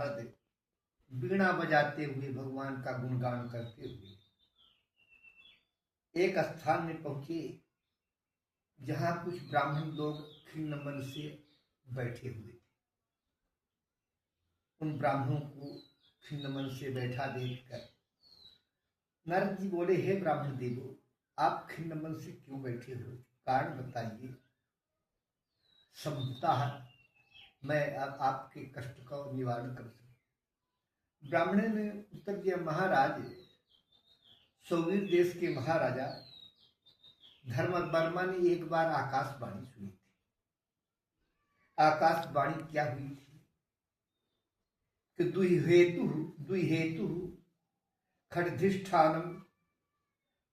नारद वीणा बजाते हुए भगवान का गुणगान करते हुए एक स्थान में पहुंचे जहां कुछ ब्राह्मण लोग खिन्न मन से बैठे हुए थे। उन ब्राह्मणों को खिन्न मन से बैठा देखकर नारद जी बोले, हे ब्राह्मण देवो, आप खिन्न मन से क्यों बैठे हो? कारण बताइए। संभवतः मैं अब आपके कष्ट का निवारण कर सकूं। ब्राह्मण ने उत्तर दिया, महाराज, सौवीर देश के महाराजा धर्मवर्मा ने एक बार आकाशवाणी सुनी थी। आकाशवाणी क्या हुई थी कि दुहेतु खड्धिष्ठानम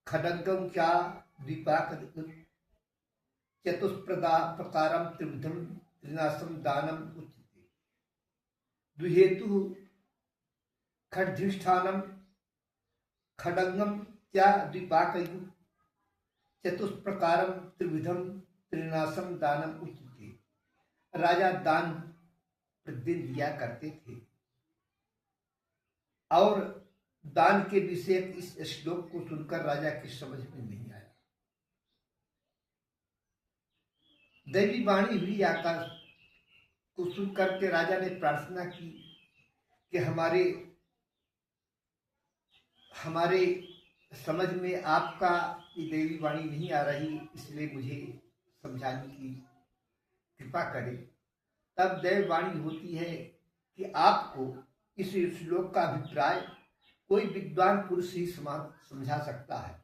खड्गम क्या द्विपाक चतुष्प्रदा प्रकारम त्रिविधम त्रिनाशम दानम उच्यते। द्विहेतु खड्धिष्ठानम खड्गम क्या द्विपाक चतुष्प्रकारम त्रिविधम त्रिनाशम दानम उच्यते। राजा दान प्रतिदिन दिया करते थे और दान के विषय इस श्लोक को सुनकर राजा की समझ में नहीं आया। दैवी वाणी हुई आकाश को सुनकर के राजा ने प्रार्थना की कि हमारे समझ में आपका ये दैवी वाणी नहीं आ रही, इसलिए मुझे समझाने की कृपा करें। तब दैव वाणी होती है कि आपको इस श्लोक का अभिप्राय कोई विद्वान पुरुष ही समझा सकता है।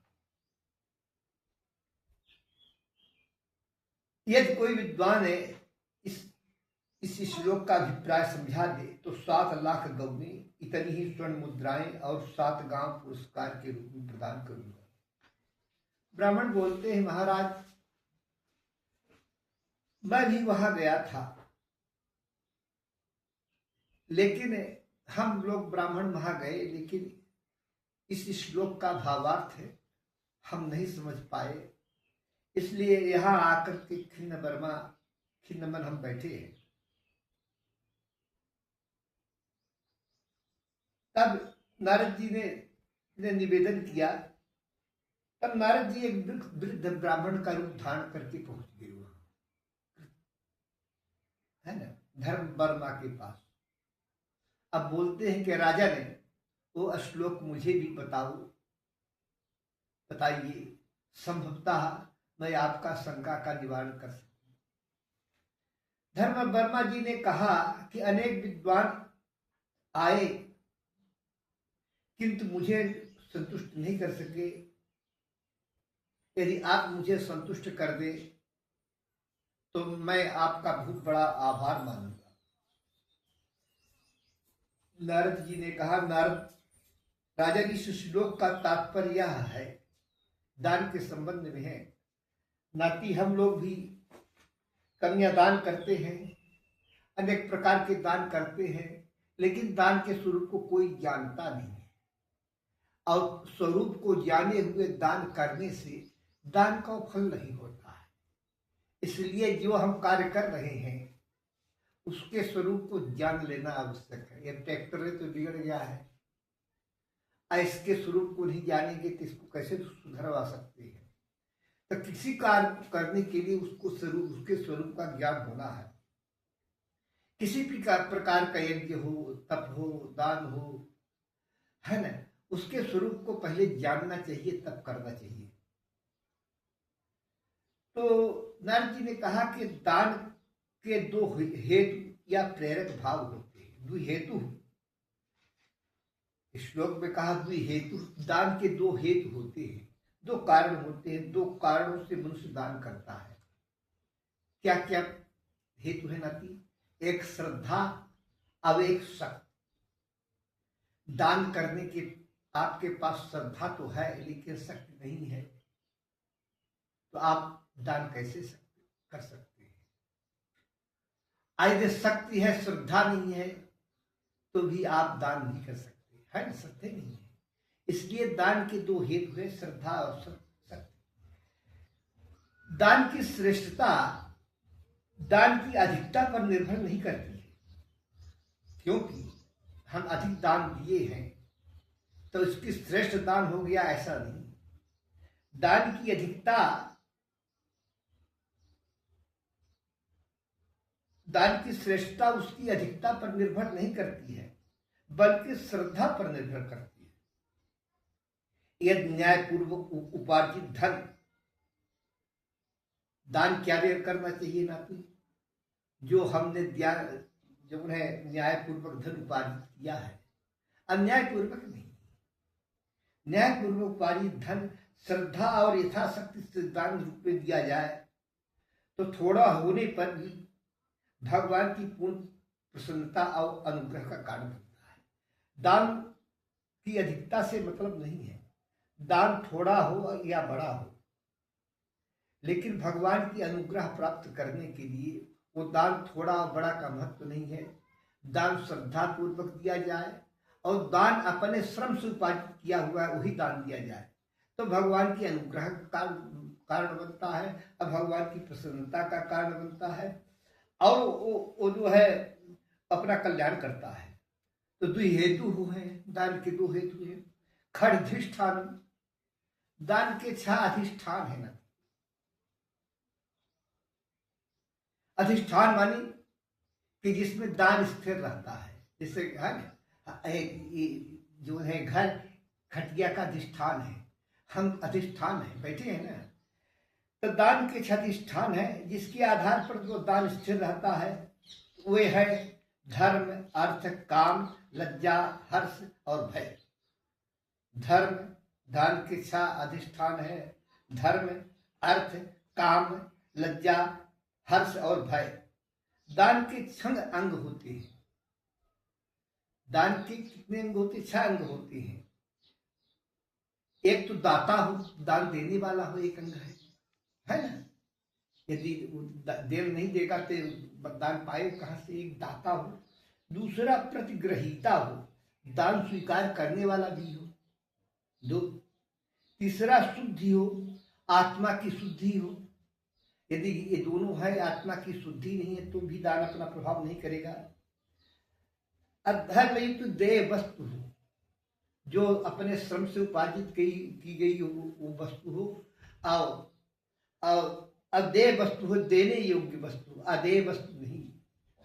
यदि कोई विद्वान है इस श्लोक का अभिप्राय समझा दे तो 7 लाख गौवें, इतनी ही स्वर्ण मुद्राएं और 7 गांव पुरस्कार के रूप में प्रदान करूंगा। ब्राह्मण बोलते हैं, महाराज, मैं भी वहां गया था, लेकिन हम लोग ब्राह्मण वहां गए, लेकिन इस श्लोक का भावार्थ है हम नहीं समझ पाए, इसलिए यहां आकर के खिन्न मन हम बैठे हैं। तब नारद जी ने निवेदन किया। तब नारद जी एक वृद्ध ब्राह्मण का रूप धारण करके पहुंच गए वहां, है ना, धर्मवर्मा के पास। अब बोलते हैं कि राजा ने वो श्लोक मुझे भी बताइए, संभवतः मैं आपका शंका का निवारण कर सकूं। धर्मवर्मा जी ने कहा कि अनेक विद्वान आए किंतु मुझे संतुष्ट नहीं कर सके। यदि आप मुझे संतुष्ट कर दे तो मैं आपका बहुत बड़ा आभार मानूंगा। नारद जी ने कहा, नारद राजा, इस श्लोक का तात्पर्य यह है, दान के संबंध में है। नाती हम लोग भी कन्यादान करते हैं, अनेक प्रकार के दान करते हैं, लेकिन दान के स्वरूप को कोई जानता नहीं है, और स्वरूप को जाने हुए दान करने से दान का फल नहीं होता है। इसलिए जो हम कार्य कर रहे हैं उसके स्वरूप को जान लेना आवश्यक है। यह ट्रैक्टर है तो बिगड़ गया है, इसके स्वरूप को नहीं जानेंगे तो इसको कैसे सुधरवा सकते हैं? तो किसी कार्य करने के लिए उसके स्वरूप का ज्ञान होना है। किसी भी प्रकार का यज्ञ हो, तप हो, दान हो, है ना, उसके स्वरूप को पहले जानना चाहिए, तब करना चाहिए। तो नारद जी ने कहा कि दान के 2 हेतु या प्रेरक भाव होते हैं। द्विहेतु, श्लोक में कहा द्विहेतु, दान के 2 हेतु होते हैं, 2 कारण होते हैं। 2 कारणों से मनुष्य दान करता है। क्या क्या हेतु है नाती? एक श्रद्धा, अब एक शक्ति। दान करने के आपके पास श्रद्धा तो है लेकिन शक्ति नहीं है, तो आप दान कैसे कर सकते हैं? यदि शक्ति है, श्रद्धा नहीं है, तो भी आप दान नहीं कर सकते, है ना, सत्य नहीं है। इसलिए दान के 2 हेतु है, श्रद्धा और शक्ति। दान की श्रेष्ठता दान की अधिकता पर निर्भर नहीं करती है, क्योंकि हम अधिक दान दिए हैं तो इसकी श्रेष्ठ दान हो गया, ऐसा नहीं। दान की अधिकता, दान की श्रेष्ठता उसकी अधिकता पर निर्भर नहीं करती है, बल्कि श्रद्धा पर निर्भर करती है। यदि न्यायपूर्वक उपार्जित धन, दान क्या देर करना चाहिए नाती, जो हमने जो उन्हें न्यायपूर्वक धन उपार्जित किया है, अन्यायपूर्वक नहीं। न्यायपूर्वक उपार्जित धन श्रद्धा और यथाशक्ति से दान रूप में दिया जाए तो थोड़ा होने पर भी भगवान की पूर्ण प्रसन्नता और अनुग्रह का कारण बनता है। दान की अधिकता से मतलब नहीं है, दान थोड़ा हो या बड़ा हो, लेकिन भगवान की अनुग्रह प्राप्त करने के लिए वो दान थोड़ा और बड़ा का महत्व नहीं है। दान श्रद्धा पूर्वक दिया जाए और दान अपने श्रम से उपार्जित किया हुआ है वही दान दिया जाए तो भगवान की अनुग्रह का कारण बनता है, अब भगवान की प्रसन्नता का कारण बनता है और वो जो है अपना कल्याण करता है। तो दो हेतु हो है, दान के दो हेतु है। खड़धिष्ठान, दान के 6 अधिष्ठान है ना। अधिष्ठान मानी कि जिसमें दान स्थिर रहता है, जैसे है जो है घर खटिया का अधिष्ठान है, हम अधिष्ठान है, बैठे हैं ना। तो दान के 6 अधिष्ठान है जिसके आधार पर जो दान स्थिर रहता है वे है धर्म, अर्थ, काम, लज्जा, हर्ष और भय। धर्म, दान के 6 अधिष्ठान है। धर्म, अर्थ, काम, लज्जा, हर्ष और भय। दान के 6 अंग होते हैं। दान के कितने अंग होते हैं? 6 अंग होते हैं। एक तो दाता हो, दान देने वाला हो, एक अंग है ना। यदि देव नहीं देगा तो दान पाए कहां से? एक दाता हो। दूसरा प्रतिग्रहीता हो, दान स्वीकार करने वाला भी हो। दो, तीसरा शुद्धि हो, आत्मा की शुद्धि हो। यदि ये दोनों है, आत्मा की शुद्धि नहीं है तो भी दान अपना प्रभाव नहीं करेगा। अधर्मयुक्त देह वस्तु हो, जो अपने श्रम से उपार्जित की गई वो वस्तु हो। और अदेय वस्तु हो, देने योग्य वस्तु, अदेय वस्तु नहीं,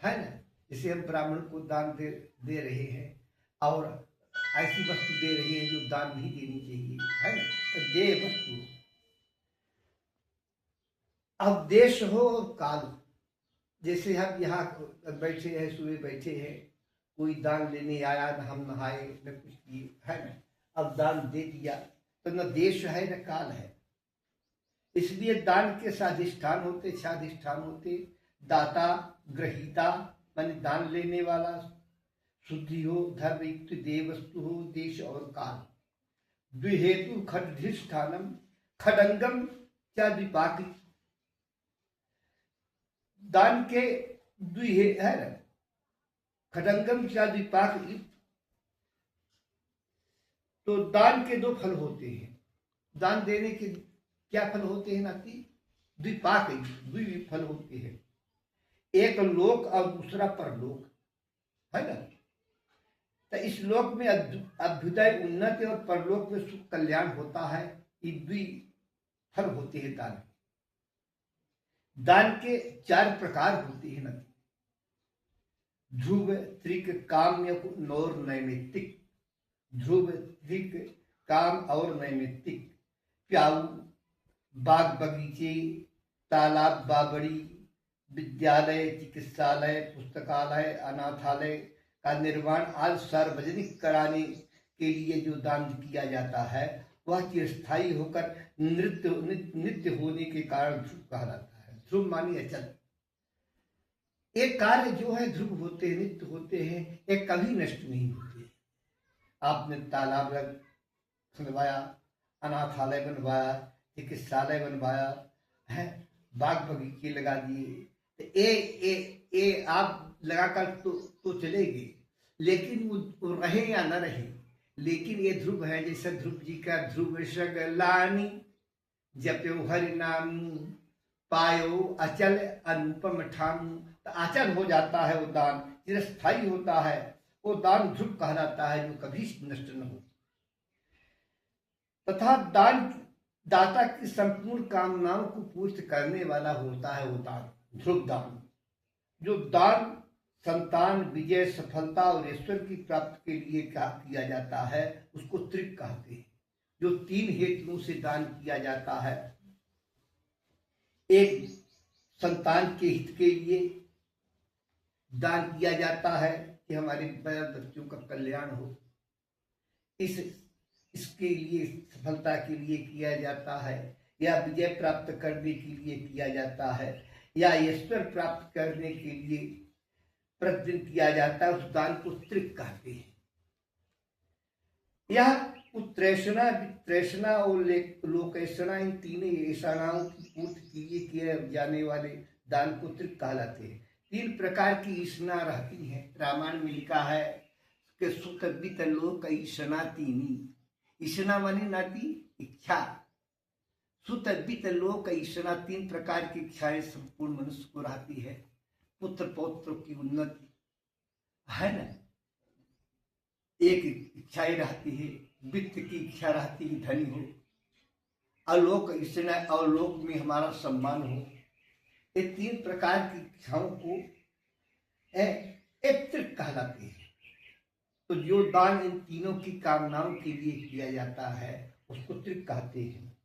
है ना। जैसे हम ब्राह्मण को दान दे रहे हैं और ऐसी वस्तु दे रहे हैं जो दान नहीं देनी चाहिए, है ना। अदेय वस्तु। अब देश हो और काल, जैसे हम यहाँ बैठे हैं, सुबह बैठे हैं, कोई दान लेने आया, न हम नहाए न कुछ किए, है ना। अब दान दे दिया तो न देश है न काल है। इसलिए दान के अधिष्ठान होते, 6 अधिष्ठान होते। दाता, ग्रहीता माने दान लेने वाला, शुद्धि हो, धर्मयुक्त देह वस्तु हो, देश और काल। द्विहेतु खडधिष्ठानम खडंगम क्या द्विपाकी। दान के द्विहे है ना, खडंगम क्या द्विपाकी। तो दान के 2 फल होते हैं। दान देने के क्या फल होते हैं नाती? द्विपाक, फल होते हैं। एक लोक और दूसरा परलोक, है ना। तो इस लोक में अभ्युदय, उन्नति और परलोक में सुख कल्याण होता है। ये फल होते हैं दान। दान के 4 प्रकार होते हैं नाती। ध्रुव, त्रिक, काम्य और नैमित्तिक। ध्रुव, त्रिक, काम और नैमित्तिक। प्याऊ, बाग बगीचे, तालाब, बावड़ी, विद्यालय, चिकित्सालय, पुस्तकालय, अनाथालय का निर्माण आज सार्वजनिक कराने के लिए जो दान किया जाता है वह चिरस्थायी होकर नित्य होने के कारण ध्रुव कहलाता है। ध्रुव मानी अचल। एक कार्य जो है ध्रुव होते हैं, नित्य होते हैं, एक कभी नष्ट नहीं होते। आपने तालाब बनवाया, अनाथालय बनवाया, चिकित्सालय बनवाया है, बाग बगीचे लगा दिए, तो ये आप लगाकर तो चलेगी, लेकिन वो रहे या न रहे, लेकिन ये ध्रुव है। जैसे ध्रुव जी का ध्रुव सगलानी जप्यो हरि नाम पायो अचल अनुपम ठाम। तो अचल हो जाता है वो दान, चिरस्थायी होता है वो दान ध्रुव कहलाता है, जो कभी नष्ट न हो। तथा दान दाता की संपूर्ण कामनाओं को पूर्ण करने वाला होता है वो दान, ध्रुव दान। जो दान संतान, विजय, सफलता और ईश्वर की प्राप्ति के लिए किया जाता है उसको त्रिक कहते हैं। जो 3 हेतुओं से दान किया जाता है, एक संतान के हित के लिए दान किया जाता है कि हमारे बच्चों का कल्याण हो, इसके लिए सफलता के लिए किया जाता है, या विजय प्राप्त करने के लिए किया जाता है, या ईश्वर प्राप्त करने के लिए प्रतिदिन किया जाता है। उस दान को त्रिक कहते हैं। यह उत्तरेषणा, वित्तरेषणा और लोकेषणा, इन तीनों ऐषणाओं की पूर्ति के लिए किए जाने वाले दान को त्रिक कहलाते हैं। 3 प्रकार की ईषणा रहती हैं। रामायण में लिखा है कि सुत वित्त लोक ईषणा तीनी। ईषणा माने नाती इच्छा, सुत वित्त लोक ईषणा, 3 प्रकार की इच्छाएं संपूर्ण मनुष्य को रहती है। पुत्र पौत्र की उन्नति है ना, एक इच्छाएं रहती है। वित्त की इच्छा रहती है, धनी हो। अलोक ईषणा, अलोक में हमारा सम्मान हो। ये 3 प्रकार की इच्छाओं को एक त्रिक कहलाते हैं। तो जो दान इन तीनों की कामनाओं के लिए किया जाता है उसको त्रिक कहते हैं।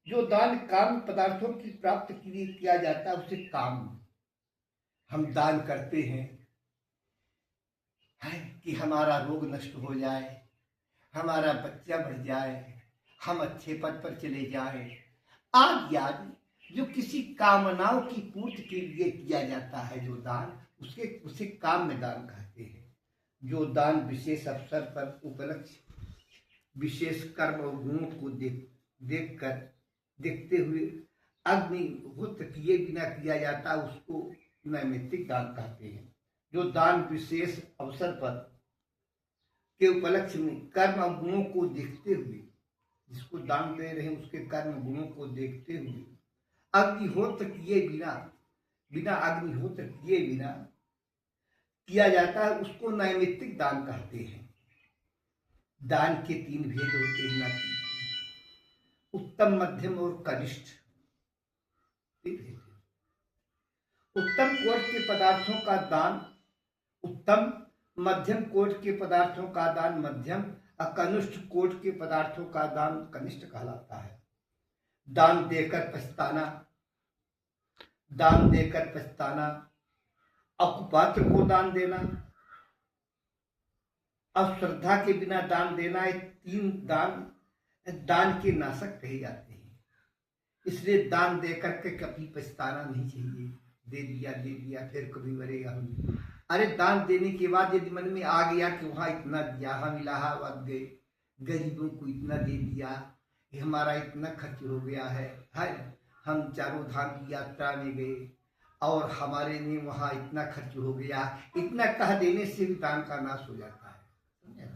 जो दान काम पदार्थों की प्राप्ति के लिए किया जाता है उसे काम। हम दान करते हैं है कि हमारा रोग नष्ट हो जाए, हमारा बच्चा बढ़ जाए, हम अच्छे पद पर चले जाए, आदि आदि जो किसी कामनाओं की पूर्ति के लिए किया जाता है जो दान, उसे काम में दान कहते हैं। जो दान विशेष अवसर पर उपलक्ष्य, विशेष कर्म और गुणों को देखते हुए अग्निहोत्र किए बिना किया जाता है उसको नैमित्तिक दान कहते हैं। जो दान विशेष अवसर पर के उपलक्ष्य में कर्म और गुणों को देखते हुए, जिसको दान दे रहे हैं उसके कर्म गुणों को देखते हुए अग्निहोत्र किए बिना अग्निहोत्र किए बिना किया जाता है उसको नैमित्तिक दान कहते हैं। दान के 3 भेद होते हैं, उत्तम, मध्यम और कनिष्ठ। उत्तम कोटि के पदार्थों का दान उत्तम, मध्यम कोटि के पदार्थों का दान मध्यम, और कनिष्ठ कोटि के पदार्थों का दान कनिष्ठ कहलाता है। दान देकर पछताना, अकुपात्र को दान देना, अश्रद्धा के बिना दान देना, ये 3 दान के नाशक कहे जाते हैं। इसलिए दान देकर के कभी पछताना नहीं चाहिए। दे दिया फिर कभी मरेगा हम। अरे दान देने के बाद यदि मन में आ गया कि वहां इतना दिया, हम इलाहाबाद गए, गरीबों को इतना दे दिया, हमारा इतना खर्च हो गया है, हम चारों धाम की यात्रा में गए और हमारे में वहां इतना खर्च हो गया, इतना कह देने से भी दान का नाश हो जाता है।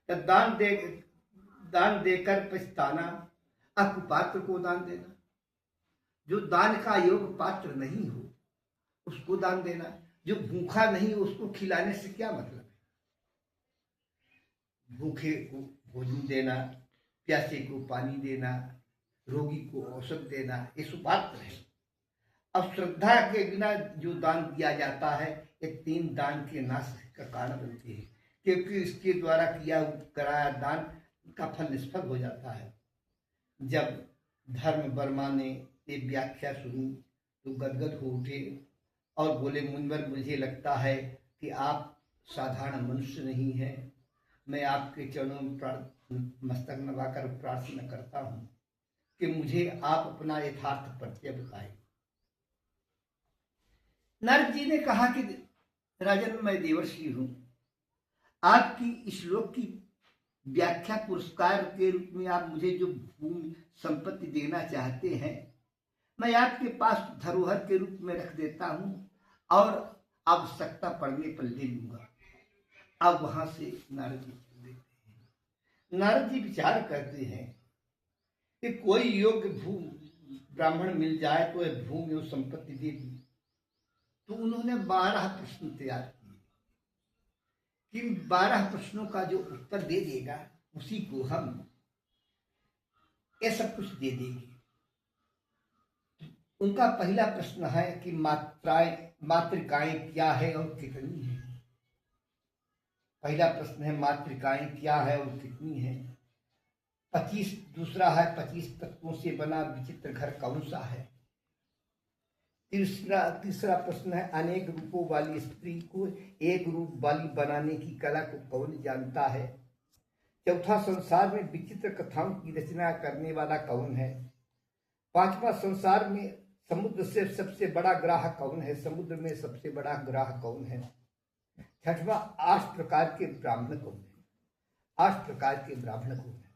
तो दान देकर पछताना, अकुपात्र को दान देना, जो दान का योग पात्र नहीं हो उसको दान देना, जो भूखा नहीं हो उसको खिलाने से क्या मतलब है। भूखे को भोजन देना, प्यासे को पानी देना, रोगी को औषध देना, ये सुपात्र है। अब श्रद्धा के बिना जो दान दिया जाता है ये 3 दान के नाश का कारण बनते हैं, क्योंकि इसके द्वारा किया कराया दान का फल निष्फल हो जाता है। जब धर्म वर्मा ने ये व्याख्या सुनी तो गदगद हो उठे और बोले, मुनिवर मुझे लगता है कि आप साधारण मनुष्य नहीं हैं। मैं आपके चरणों में मस्तक नवाकर प्रार्थना करता हूँ कि मुझे आप अपना यथार्थ परिचय बताएं। नारद जी ने कहा कि राजन, मैं देवर्षि हूँ। आपकी श्लोक की व्याख्या पुरस्कार के रूप में आप मुझे जो भूमि संपत्ति देना चाहते हैं, मैं आपके पास धरोहर के रूप में रख देता हूँ और आवश्यकता पड़ने पर ले लूंगा। अब वहां से नारद जी चल देते हैं। नारद जी विचार करते हैं कि कोई योग्य ब्राह्मण मिल जाए तो यह भूमि और संपत्ति दे दी। तो उन्होंने 12 प्रश्न तैयार किए। कि 12 प्रश्नों का जो उत्तर दे देगा उसी को हम ये सब कुछ दे देंगे। उनका पहला प्रश्न है कि मातृकाएं क्या है और कितनी है। पहला प्रश्न है मातृकाएं क्या है और कितनी है। 25 दूसरा है 25 तत्वों से बना विचित्र घर कौन सा है। तीसरा प्रश्न है अनेक रूपों वाली स्त्री को एक रूप वाली बनाने की कला को कौन जानता है। चौथा संसार में विचित्र कथाओं की रचना करने वाला कौन है। पांचवा संसार में समुद्र से सबसे बड़ा ग्राह कौन है। समुद्र में सबसे बड़ा ग्राह कौन है। छठवां 8 प्रकार के ब्राह्मण कौन है। 8 प्रकार के ब्राह्मण कौन है।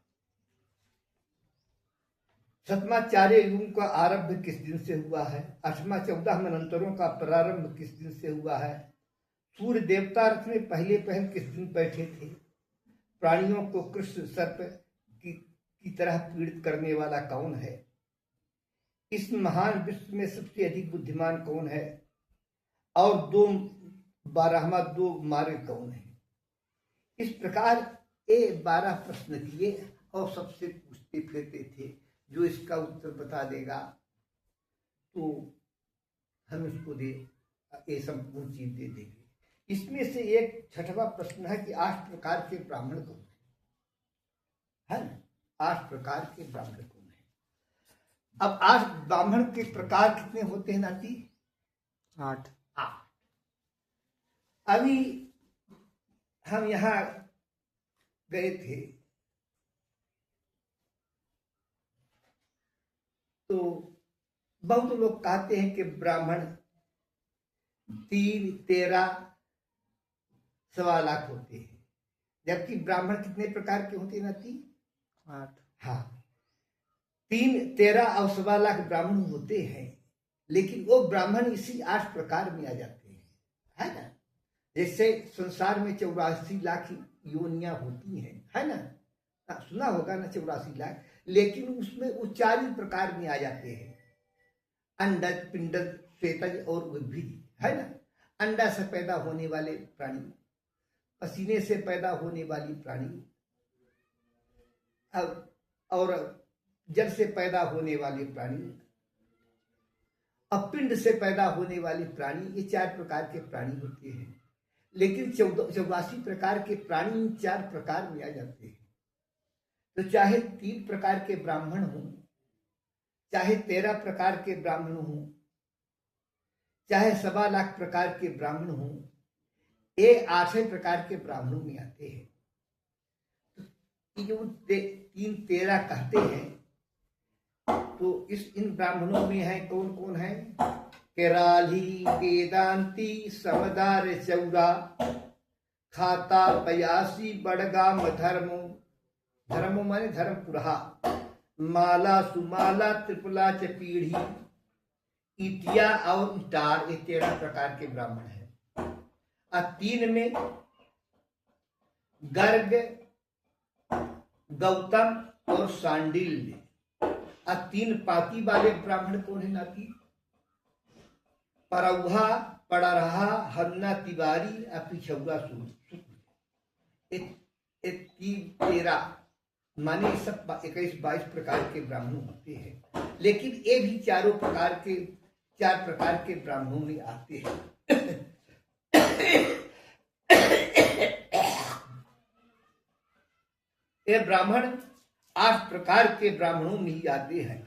सातवां 4 युगों का आरंभ किस दिन से हुआ है। 8वां 14 मनंतरों का प्रारंभ किस दिन से हुआ है। सूर्य देवता रथ में पहले पहल किस दिन बैठे थे। प्राणियों को कृष्ण सर्प की तरह पीड़ित करने वाला कौन है। इस महान विश्व में सबसे अधिक बुद्धिमान कौन है। और 12वां मार्ग कौन है। इस प्रकार ये 12 प्रश्न किए और सबसे पूछते फिरते थे। जो इसका उत्तर बता देगा तो हम उसको ये संपूर्ण चीज दे देंगे। इसमें से एक 6वां प्रश्न है कि 8 प्रकार के ब्राह्मण कौन है ना। 8 प्रकार के ब्राह्मण कौन है। अब 8 ब्राह्मण के प्रकार कितने होते हैं नाती। 8। अभी हम यहां गए थे तो बहुत लोग कहते हैं कि ब्राह्मण 3, 13, 1.25 लाख होते हैं। जबकि ब्राह्मण कितने प्रकार के होते हैं नाती। 8। हाँ 3, 13 और 1.25 लाख ब्राह्मण होते हैं। लेकिन वो ब्राह्मण इसी 8 प्रकार में आ जाते हैं है ना। जैसे संसार में 84 लाख योनियां होती हैं है ना। सुना होगा ना 84 लाख। लेकिन उसमें वो 4 ही प्रकार में आ जाते हैं। अंडज, पिंडज, श्वेतज और उद्भिज है ना। अंडा से पैदा होने वाले प्राणी, पसीने से पैदा होने वाली प्राणी और जल से पैदा होने वाले प्राणी और पिंड से पैदा होने वाले प्राणी। ये 4 प्रकार के प्राणी होते हैं। लेकिन 84 प्रकार के प्राणी इन 4 प्रकार में आ जाते हैं। तो चाहे 3 प्रकार के ब्राह्मण हो, चाहे 13 प्रकार के ब्राह्मण हो, चाहे 1.25 लाख प्रकार के ब्राह्मण हो, ये 8 प्रकार के ब्राह्मणों में आते हैं। तो जो 3, 13 कहते हैं तो इन ब्राह्मणों में है कौन कौन है। केराली, वेदांती, समदार, चौरा, खाता, बयासी, बड़गाम, धर्मो माने धर्मपुरा, माला, सुमाला, त्रिपुला, चपीढ़ी, इटिया और इटार। ये 13 प्रकार के ब्राह्मण हैं। और 3 में गर्ग, गौतम और सांडिल्य। और 3 पाती वाले ब्राह्मण कौन है नाती। परौहा, पड़रहा, हन्ना, तिवारी, पिछौरा, शुक्ल। 13 माने सब 21-22 प्रकार के ब्राह्मण होते हैं। लेकिन ये भी 4 प्रकार के ब्राह्मणों में आते हैं। ये ब्राह्मण 8 प्रकार के ब्राह्मणों में ही आते हैं।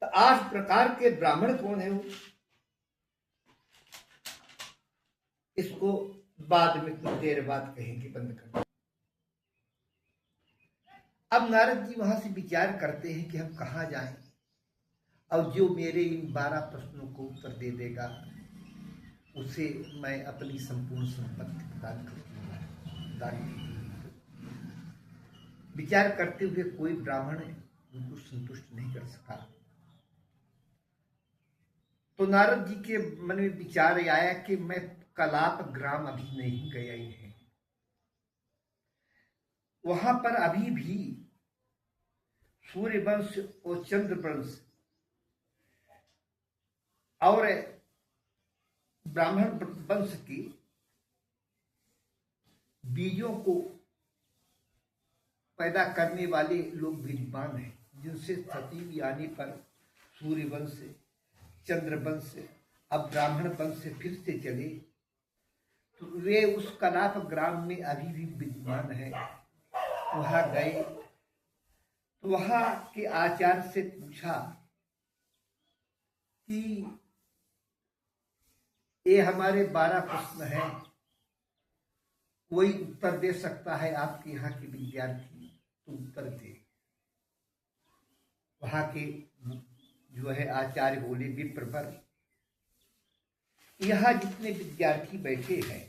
तो 8 प्रकार के ब्राह्मण कौन है वो, इसको बाद में कुछ देर बाद कहेंगे। बंद कर। अब नारद जी वहां से विचार करते हैं कि हम कहाँ जाएं। और जो मेरे इन 12 प्रश्नों को उत्तर दे देगा उसे मैं अपनी संपूर्ण संपत्ति प्रदान करूंगा। विचार करते हुए कोई ब्राह्मण उनको संतुष्ट नहीं कर सका। तो नारद जी के मन में विचार आया कि मैं कलाप ग्राम अभी नहीं गया ही है। वहां पर अभी भी सूर्य वंश और चंद्र वंश और ब्राह्मण वंश की बीजों को पैदा करने वाले लोग विद्वान हैं, जिनसे सती आने पर सूर्य वंश, चंद्र वंश, अब ब्राह्मण वंश से फिर से चले, तो वे उस कलाप ग्राम में अभी भी विद्वान हैं। वहां गए तो वहां के आचार्य से पूछा कि ये हमारे 12 प्रश्न हैं, कोई उत्तर दे सकता है? आपके यहाँ के विद्यार्थी तो उत्तर दे। वहां के जो है आचार्य बोले, विप्रवर, यहाँ जितने विद्यार्थी बैठे हैं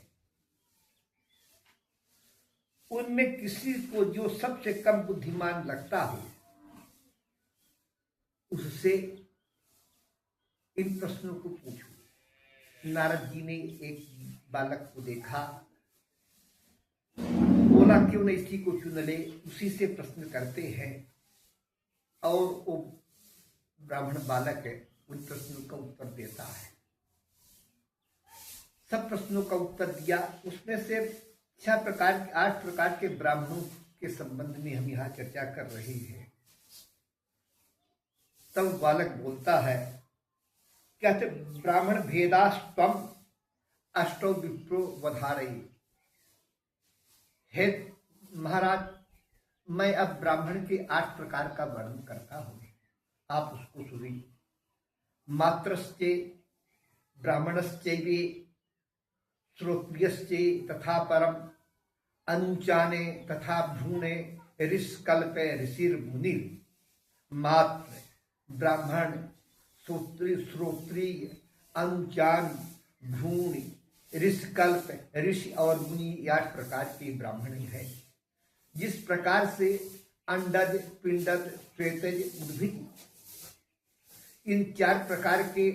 उनमें किसी को जो सबसे कम बुद्धिमान लगता हो उससे इन प्रश्नों को पूछो। नारद जी ने एक बालक को देखा, बोला क्यों न इसी को चुन ले, उसी से प्रश्न करते हैं। और वो ब्राह्मण बालक है, उन प्रश्नों का उत्तर देता है। सब प्रश्नों का उत्तर दिया। उसमें से 8 प्रकार के ब्राह्मणों के संबंध में हम यहाँ चर्चा कर रहे हैं। तब बालक बोलता है, कहते ब्राह्मण भेदास्तम अष्टौ विप्रो वधारयि। हे महाराज, मैं अब ब्राह्मण के 8 प्रकार का वर्णन करता हूं, आप उसको सुनिए। मात्रस्ते ब्राह्मणश्चैवे श्रोत्रियश्चे तथा परम अनुचाने तथा भ्रूणे ऋषकल्पे ऋषिर्मुनिर्। मात्र, ब्राह्मण, श्रोत्रिय, अनुचान, भ्रूण, ऋषकल्प, ऋषि और मुनि, 8 प्रकार के ब्राह्मण है। जिस प्रकार से अंडज, पिंडज, श्वेतज, उद्भिद, इन 4 प्रकार के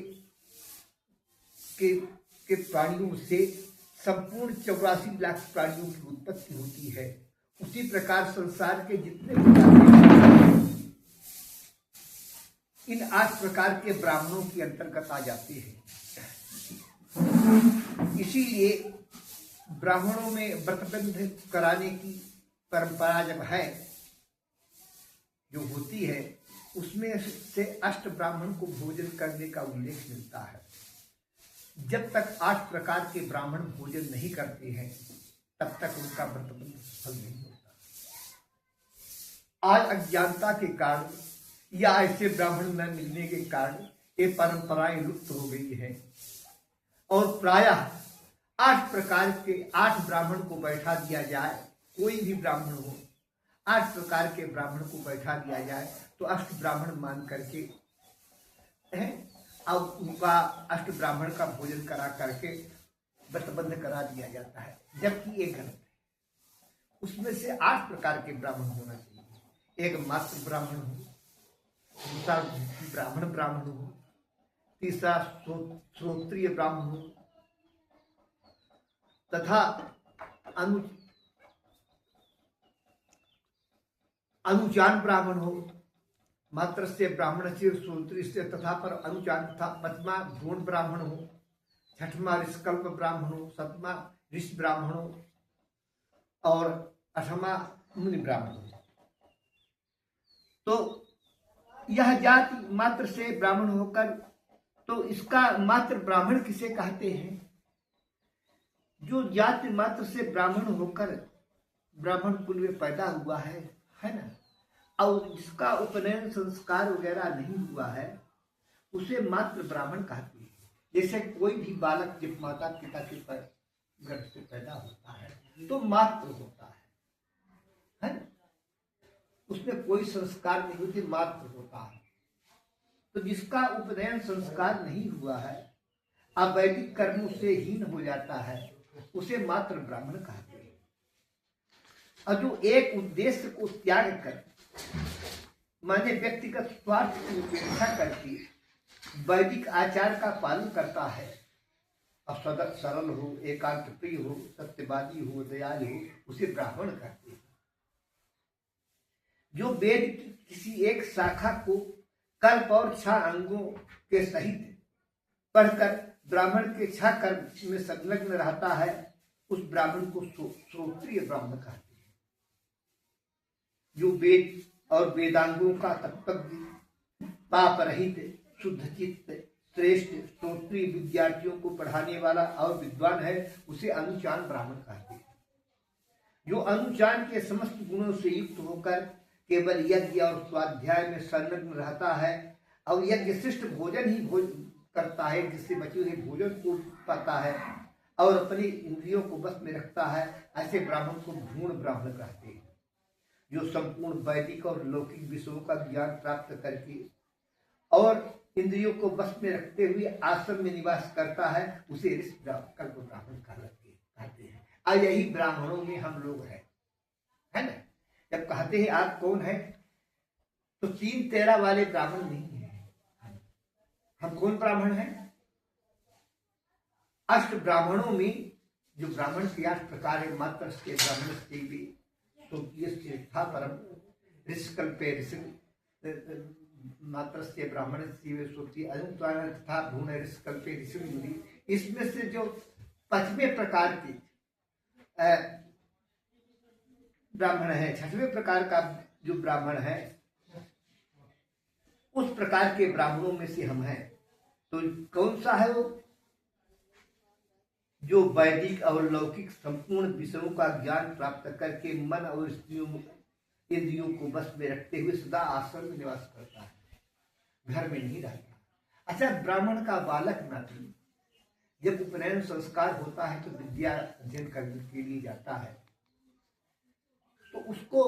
प्राणियों से संपूर्ण 84 लाख प्राणियों की उत्पत्ति होती है, उसी प्रकार संसार के जितने इन 8 प्रकार के ब्राह्मणों के अंतर्गत आ जाते हैं। इसीलिए ब्राह्मणों में व्रतबंध कराने की परंपरा जब है, जो होती है, उसमें से 8 ब्राह्मण को भोजन करने का उल्लेख मिलता है। जब तक 8 प्रकार के ब्राह्मण भोजन नहीं करते हैं, तब तक उनका व्रतबंध सफल नहीं होता। आज अज्ञानता के कारण या ऐसे ब्राह्मण न मिलने के कारण ये परंपराएं लुप्त हो गई हैं। और प्रायः 8 प्रकार के 8 ब्राह्मण को बैठा दिया जाए, कोई भी ब्राह्मण हो, 8 प्रकार के ब्राह्मण को बैठा दिया जाए तो 8 ब्राह्मण मान करके अब उनका 8 ब्राह्मण का भोजन करा करके व्रतबंध करा दिया जाता है। जबकि ये गलत है। उसमें से 8 प्रकार के ब्राह्मण होना चाहिए। एक मात्र ब्राह्मण हो, दूसरा ब्राह्मण हो, तीसरा श्रोत्रिय ब्राह्मण हो, तथा अनुचान ब्राह्मण हो। मात्र से ब्राह्मण से, श्रोत्रिय से तथा पर अनुचान तथा 5वां भ्रूण ब्राह्मण हो, 6वां ऋषकल्प ब्राह्मण हो, 7वां ऋषि ब्राह्मण हो और 8वां मुनि ब्राह्मण हो। तो यह जाति मात्र से ब्राह्मण होकर, तो इसका मात्र ब्राह्मण किसे कहते हैं? जो जाति मात्र से ब्राह्मण होकर ब्राह्मण कुल में पैदा हुआ है ना, और जिसका उपनयन संस्कार वगैरह नहीं हुआ है, उसे मात्र ब्राह्मण कहते हैं। जैसे कोई भी बालक जब माता पिता के गर्भ से पैदा होता है तो मात्र होता है ना? उसमें कोई संस्कार नहीं होती, मात्र होता है। तो जिसका उपनयन संस्कार नहीं हुआ है, अवैदिक कर्मों से हीन हो जाता है, उसे मात्र ब्राह्मण कहते हैं। और जो एक उद्देश्य को त्याग कर, माने व्यक्तिगत स्वार्थ की उपेक्षा करके वैदिक आचार का पालन करता है, अब सदत सरल हो, एकांत प्रिय हो, सत्यवादी हो, दयालु हो, उसे ब्राह्मण कहते हैं। जो वेद की किसी एक शाखा को कल्प और 6 अंगों के सहित पढ़कर ब्राह्मण के 6 कर्म में संलग्न रहता है, उस ब्राह्मण को श्रोत्रिय ब्राह्मण कहते हैं, जो वेद और वेदांगों का तत्व पाप रहित शुद्ध चित्त श्रेष्ठ श्रोत्रिय विद्यार्थियों को पढ़ाने वाला और विद्वान है, उसे अनुचान ब्राह्मण कहते हैं। जो अनुचान के समस्त गुणों से युक्त होकर केवल यज्ञ और स्वाध्याय में संलग्न रहता है और यज्ञ शिष्ट भोजन ही करता है, जिससे बचे हुए भोजन को पाता है और अपनी इंद्रियों को बस में रखता है, ऐसे ब्राह्मण को भ्रूण ब्राह्मण कहते हैं। जो संपूर्ण वैदिक और लौकिक विषयों का ज्ञान प्राप्त करके और इंद्रियों को बस में रखते हुए आश्रम में निवास करता है, उसे ऋषि ब्राह्मण कहते हैं। और यही ब्राह्मणों में हम लोग हैं, है ना। जब कहते हैं आप कौन है, तो 3 तेरा वाले ब्राह्मण नहीं है। हम कौन ब्राह्मण हैं? 8 ब्राह्मणों में जो ब्राह्मण के 8 प्रकार है, मात्र के ब्राह्मण से भी तो ये था परम ऋषिकल्पे ऋषि मात्र से ब्राह्मण से सोची अनुत्वान तथा भ्रूण ऋषिकल्पे ऋषि मुनि। इसमें से जो 5वें प्रकार के ब्राह्मण है, 6वें प्रकार का जो ब्राह्मण है, उस प्रकार के ब्राह्मणों में से हम हैं। तो कौन सा है वो? जो वैदिक और लौकिक संपूर्ण विषयों का ज्ञान प्राप्त करके मन और इंद्रियों को बस में रखते हुए सदा आश्रम में निवास करता है, घर में नहीं रहता। अच्छा, ब्राह्मण का बालक नाती जब उपनयन संस्कार होता है तो विद्या अध्ययन करने के लिए जाता है, तो उसको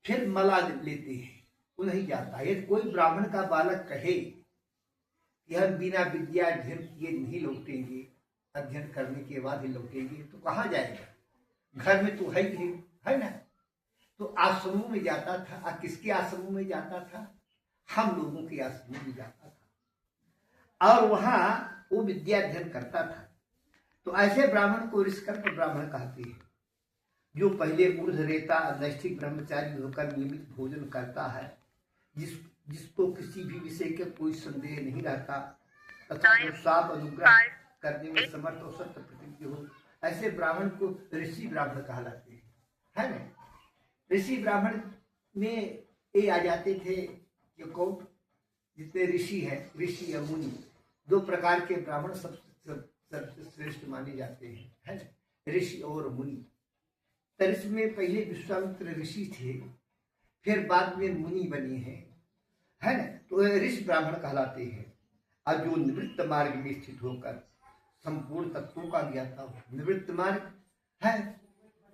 फिर मला लेते हैं, वो नहीं जाता। यदि कोई ब्राह्मण का बालक कहे कि हम बिना विद्या अध्ययन किए नहीं लौटेंगे, अध्ययन करने के बाद ही लौटेंगे, तो कहाँ जाएगा? घर में तो है ना। तो आश्रमों में जाता था। और किसके आश्रमों में जाता था? हम लोगों के आश्रमों में जाता था और वहां वो विद्या अध्ययन करता था। तो ऐसे ब्राह्मण को ऋषिकल्प ब्राह्मण कहते हैं, जो पहले ऊर्ध्व रेता नैष्ठिक ब्रह्मचारी होकर नियमित भोजन करता है, जिसको किसी भी विषय के कोई संदेह नहीं रहता, तथा जो साफ अनुग्रह करने में समर्थ और सत्य प्रतिज्ञ हो, ऐसे ब्राह्मण को ऋषि ब्राह्मण कहलाते हैं, है ना। ऋषि ब्राह्मण में ये आ जाते थे जो कौन, जितने ऋषि है, ऋषि या मुनि, 2 प्रकार के ब्राह्मण सबसे श्रेष्ठ माने जाते हैं, है ना, ऋषि और मुनि। तो इसमें पहले विश्वामित्र ऋषि थे, फिर बाद में मुनि बने हैं, है ना। तो ऋषि ब्राह्मण कहलाते हैं। और जो निवृत्त मार्ग में स्थित होकर संपूर्ण तत्वों का ज्ञाता हो। निवृत्त मार्ग है,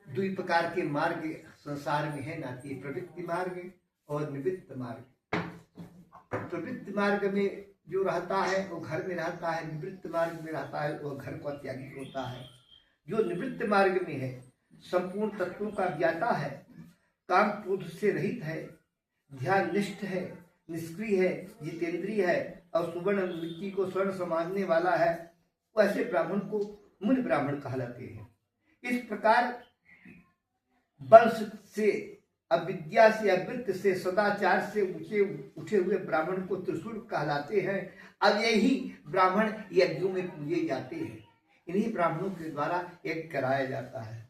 2 प्रकार के मार्ग संसार में है, नाती प्रवृत्ति मार्ग और निवृत्त मार्ग। प्रवृत्ति मार्ग में जो रहता है वो घर में रहता है, निवृत्त मार्ग में रहता है वो घर को त्यागी होता है। जो निवृत्त मार्ग में है, संपूर्ण तत्वों का ज्ञाता है, काम क्रोध से रहित है, ध्यान निष्ठ है, निष्क्रिय है, जितेंद्रिय है और सुवर्ण मिट्टी को स्वर्ण समझने वाला है, वैसे ब्राह्मण को मुनि ब्राह्मण कहलाते हैं। इस प्रकार वंश से, अविद्या से, अवृत्त से, सदाचार से उठे हुए ब्राह्मण को त्रिशूल कहलाते हैं। अब यही ब्राह्मण यज्ञों में पूजे जाते हैं। इन्हीं ब्राह्मणों के द्वारा यज्ञ कराया जाता है।